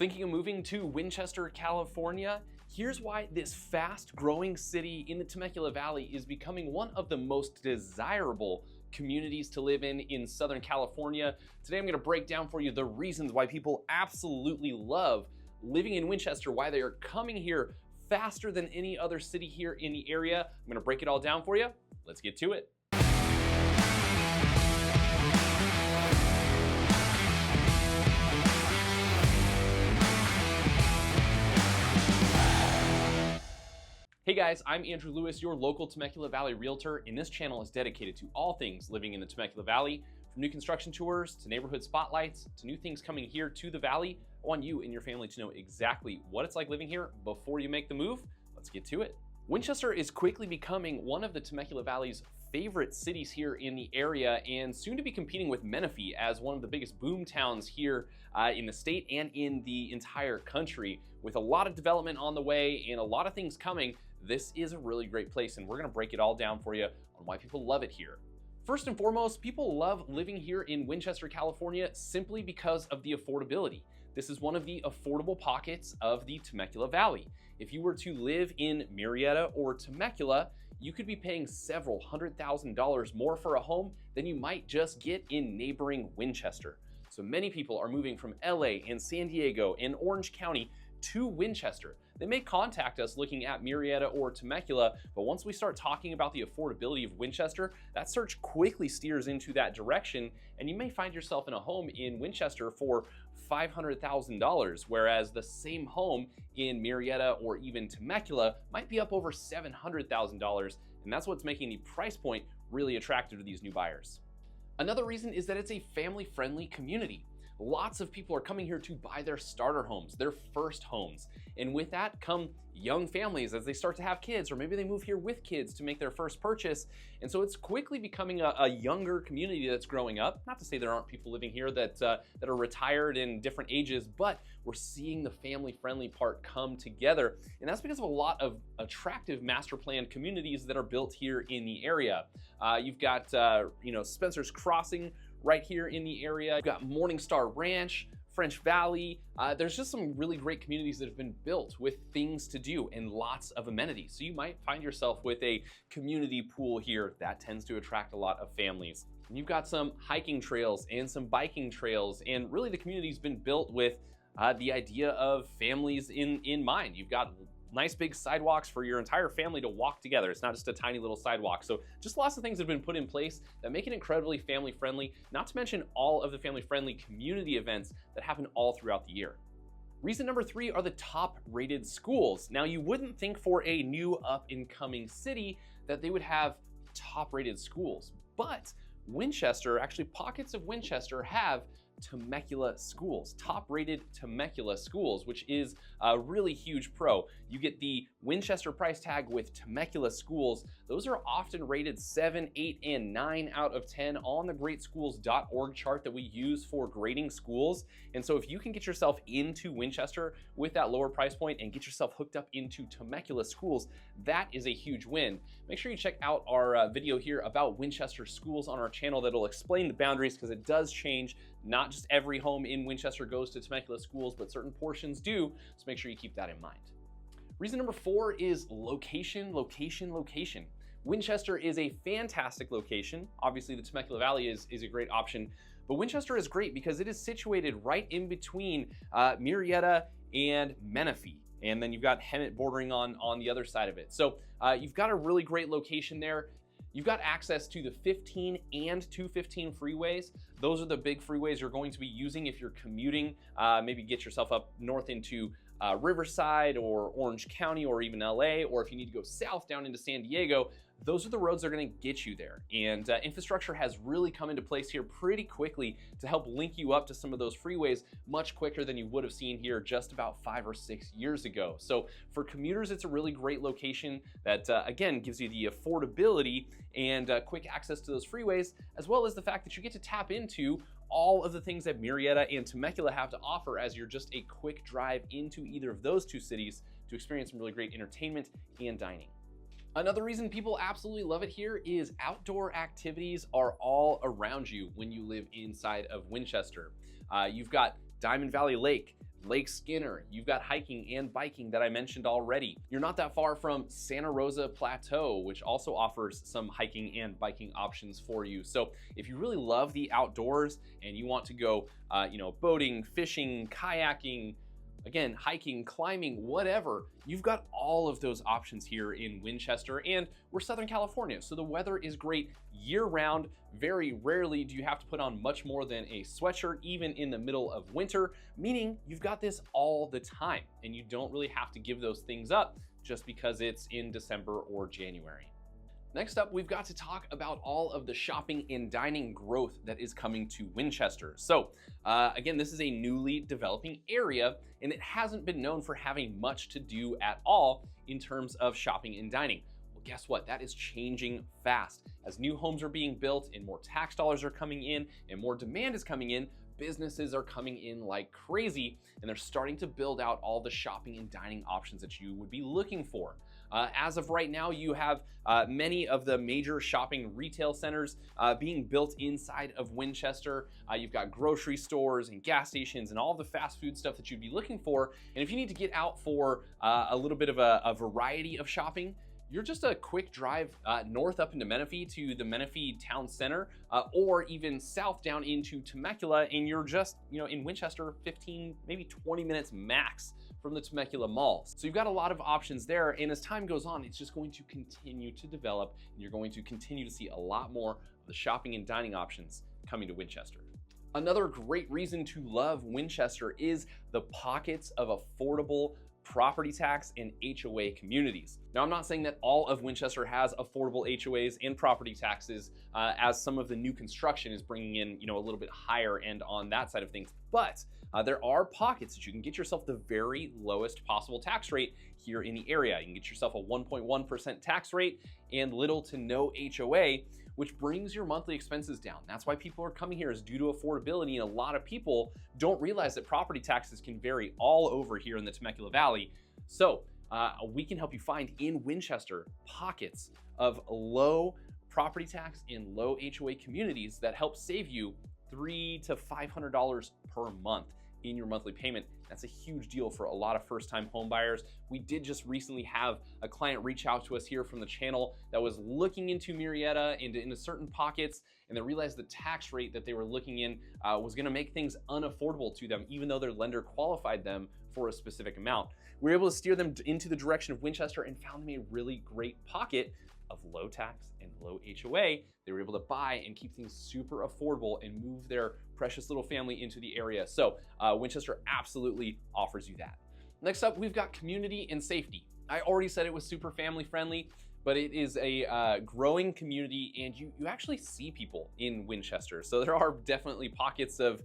Thinking of moving to Winchester, California? Here's why this fast-growing city in the Temecula Valley is becoming one of the most desirable communities to live in Southern California. Today I'm going to break down for you the reasons why people absolutely love living in Winchester, why they are coming here faster than any other city here in the area. I'm going to break it all down for you. Let's get to it. Hey guys, I'm Andrew Lewis, your local Temecula Valley realtor, and this channel is dedicated to all things living in the Temecula Valley. From new construction tours to neighborhood spotlights to new things coming here to the Valley, I want you and your family to know exactly what it's like living here before you make the move. Let's get to it. Winchester is quickly becoming one of the Temecula Valley's favorite cities here in the area, and soon to be competing with Menifee as one of the biggest boom towns here in the state and in the entire country. With a lot of development on the way and a lot of things coming, this is a really great place, and we're gonna break it all down for you on why people love it here. First and foremost, people love living here in Winchester, California simply because of the affordability. This is one of the affordable pockets of the Temecula Valley. If you were to live in Murrieta or Temecula, you could be paying several $100,000 more for a home than you might just get in neighboring Winchester. So many people are moving from LA and San Diego and Orange County to Winchester. They may contact us looking at Murrieta or Temecula, but once we start talking about the affordability of Winchester, that search quickly steers into that direction, and you may find yourself in a home in Winchester for $500,000, whereas the same home in Murrieta or even Temecula might be up over $700,000, and that's what's making the price point really attractive to these new buyers. Another reason is that it's a family-friendly community. Lots of people are coming here to buy their starter homes, their first homes. And with that come young families as they start to have kids, or maybe they move here with kids to make their first purchase. And so it's quickly becoming a younger community that's growing up. Not to say there aren't people living here that are retired in different ages, but we're seeing the family-friendly part come together. And that's because of a lot of attractive master planned communities that are built here in the area. You've got Spencer's Crossing right here in the area. You've got Morningstar Ranch, French Valley. There's just some really great communities that have been built with things to do and lots of amenities. So you might find yourself with a community pool here that tends to attract a lot of families. And you've got some hiking trails and some biking trails, and really the community's been built with the idea of families in mind. You've got nice big sidewalks for your entire family to walk together. It's not just a tiny little sidewalk. So just lots of things have been put in place that make it incredibly family friendly, not to mention all of the family friendly community events that happen all throughout the year. Reason number 3 are the top rated schools. Now you wouldn't think for a new up and coming city that they would have top rated schools, but Winchester, actually pockets of Winchester have Temecula schools, top-rated Temecula schools, which is a really huge pro. You get the Winchester price tag with Temecula schools. Those are often rated 7, 8, and 9 out of 10 on the greatschools.org chart that we use for grading schools. And so if you can get yourself into Winchester with that lower price point and get yourself hooked up into Temecula schools, that is a huge win. Make sure you check out our video here about Winchester schools on our channel that'll explain the boundaries, because it does change. Not just every home in Winchester goes to Temecula schools, but certain portions do, so make sure you keep that in mind. Reason number 4 is location, location, location. Winchester is a fantastic location. Obviously, the Temecula Valley is a great option, but Winchester is great because it is situated right in between Murrieta and Menifee. And then you've got Hemet bordering on the other side of it. So you've got a really great location there. You've got access to the 15 and 215 freeways. Those are the big freeways you're going to be using if you're commuting. Maybe get yourself up north into Riverside or Orange County or even LA, or if you need to go south down into San Diego. Those are the roads that are going to get you there. And infrastructure has really come into place here pretty quickly to help link you up to some of those freeways much quicker than you would have seen here just about 5 or 6 years ago. So for commuters, it's a really great location that, again, gives you the affordability and quick access to those freeways, as well as the fact that you get to tap into all of the things that Murrieta and Temecula have to offer as you're just a quick drive into either of those two cities to experience some really great entertainment and dining. Another reason people absolutely love it here is outdoor activities are all around you when you live inside of Winchester. You've got Diamond Valley Lake, Lake Skinner, you've got hiking and biking that I mentioned already. You're not that far from Santa Rosa Plateau, which also offers some hiking and biking options for you. So if you really love the outdoors and you want to go, boating, fishing, kayaking, again, hiking, climbing, whatever, you've got all of those options here in Winchester, and we're Southern California, so the weather is great year-round. Very rarely do you have to put on much more than a sweatshirt, even in the middle of winter, meaning you've got this all the time, and you don't really have to give those things up just because it's in December or January. Next up, we've got to talk about all of the shopping and dining growth that is coming to Winchester. So again, this is a newly developing area, and it hasn't been known for having much to do at all in terms of shopping and dining. Well, guess what? That is changing fast. As new homes are being built and more tax dollars are coming in and more demand is coming in, businesses are coming in like crazy, and they're starting to build out all the shopping and dining options that you would be looking for. As of right now, you have many of the major shopping retail centers being built inside of Winchester. You've got grocery stores and gas stations and all the fast food stuff that you'd be looking for. And if you need to get out for a little bit of a variety of shopping, you're just a quick drive north up into Menifee to the Menifee Town Center, or even south down into Temecula, and you're just, in Winchester, 15, maybe 20 minutes max from the Temecula Mall. So you've got a lot of options there, and as time goes on, it's just going to continue to develop, and you're going to continue to see a lot more of the shopping and dining options coming to Winchester. Another great reason to love Winchester is the pockets of affordable property tax and HOA communities. Now, I'm not saying that all of Winchester has affordable HOAs and property taxes, as some of the new construction is bringing in, a little bit higher end on that side of things, but there are pockets that you can get yourself the very lowest possible tax rate here in the area. You can get yourself a 1.1% tax rate and little to no HOA, which brings your monthly expenses down. That's why people are coming here, is due to affordability, and a lot of people don't realize that property taxes can vary all over here in the Temecula Valley. So we can help you find in Winchester pockets of low property tax and low HOA communities that help save you $300 to $500 per month in your monthly payment. That's a huge deal for a lot of first-time home buyers. We did just recently have a client reach out to us here from the channel that was looking into Murrieta, into certain pockets, and they realized the tax rate that they were looking in was gonna make things unaffordable to them, even though their lender qualified them for a specific amount. We were able to steer them into the direction of Winchester and found them a really great pocket of low tax and low HOA. They were able to buy and keep things super affordable and move their precious little family into the area. So Winchester absolutely offers you that. Next up, we've got community and safety. I already said it was super family friendly, but it is a growing community, and you actually see people in Winchester. So there are definitely pockets of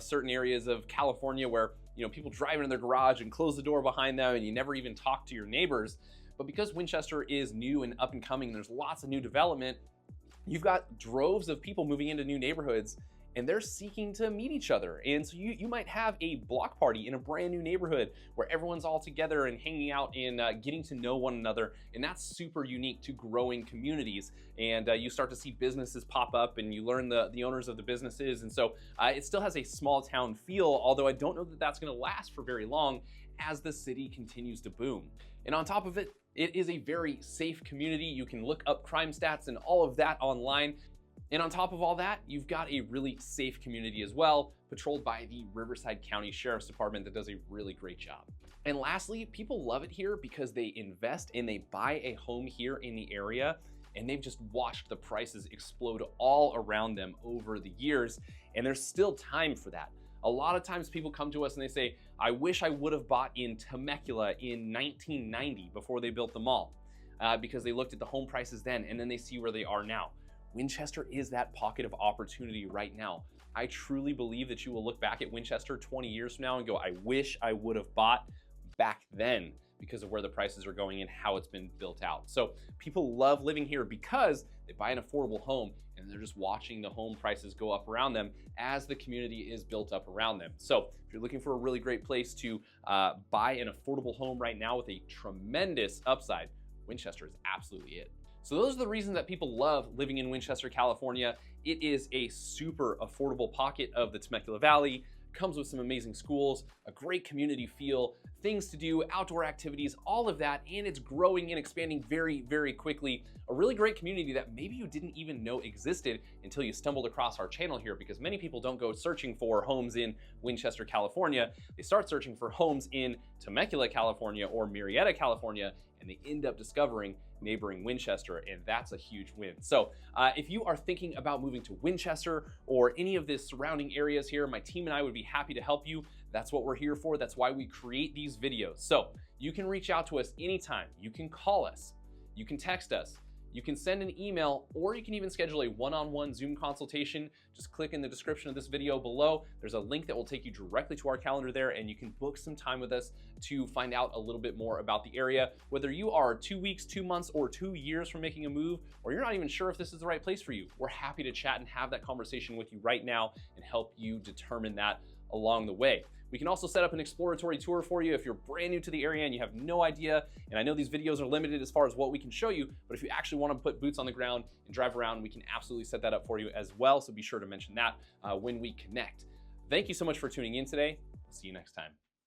certain areas of California where people drive into their garage and close the door behind them, and you never even talk to your neighbors. But because Winchester is new and up and coming, and there's lots of new development, you've got droves of people moving into new neighborhoods, and they're seeking to meet each other. And so you might have a block party in a brand new neighborhood where everyone's all together and hanging out and getting to know one another. And that's super unique to growing communities. And you start to see businesses pop up, and you learn the owners of the businesses. And so it still has a small town feel, although I don't know that that's gonna last for very long as the city continues to boom. And on top of it, it is a very safe community. You can look up crime stats and all of that online. And on top of all that, you've got a really safe community as well, patrolled by the Riverside County Sheriff's Department that does a really great job. And lastly, people love it here because they invest and they buy a home here in the area, and they've just watched the prices explode all around them over the years, and there's still time for that. A lot of times people come to us and they say, I wish I would have bought in Temecula in 1990 before they built the mall, because they looked at the home prices then, and then they see where they are now. Winchester is that pocket of opportunity right now. I truly believe that you will look back at Winchester 20 years from now and go, I wish I would have bought back then, because of where the prices are going and how it's been built out. So people love living here because they buy an affordable home and they're just watching the home prices go up around them as the community is built up around them. So if you're looking for a really great place to buy an affordable home right now with a tremendous upside, Winchester is absolutely it. So those are the reasons that people love living in Winchester, California. It is a super affordable pocket of the Temecula Valley. comes with some amazing schools, a great community feel, things to do, outdoor activities, all of that, and it's growing and expanding very, very quickly. A really great community that maybe you didn't even know existed until you stumbled across our channel here, because many people don't go searching for homes in Winchester, California. They start searching for homes in Temecula, California or Murrieta, California, and they end up discovering neighboring Winchester, and that's a huge win. So if you are thinking about moving to Winchester or any of the surrounding areas here, my team and I would be happy to help you. That's what we're here for. That's why we create these videos. So you can reach out to us anytime. You can call us, you can text us, you can send an email, or you can even schedule a one-on-one Zoom consultation. Just click in the description of this video below. There's a link that will take you directly to our calendar there, and you can book some time with us to find out a little bit more about the area. Whether you are 2 weeks, 2 months, or 2 years from making a move, or you're not even sure if this is the right place for you, we're happy to chat and have that conversation with you right now and help you determine that along the way. We can also set up an exploratory tour for you if you're brand new to the area and you have no idea. And I know these videos are limited as far as what we can show you, but if you actually want to put boots on the ground and drive around, we can absolutely set that up for you as well. So be sure to mention that when we connect. Thank you so much for tuning in today. See you next time.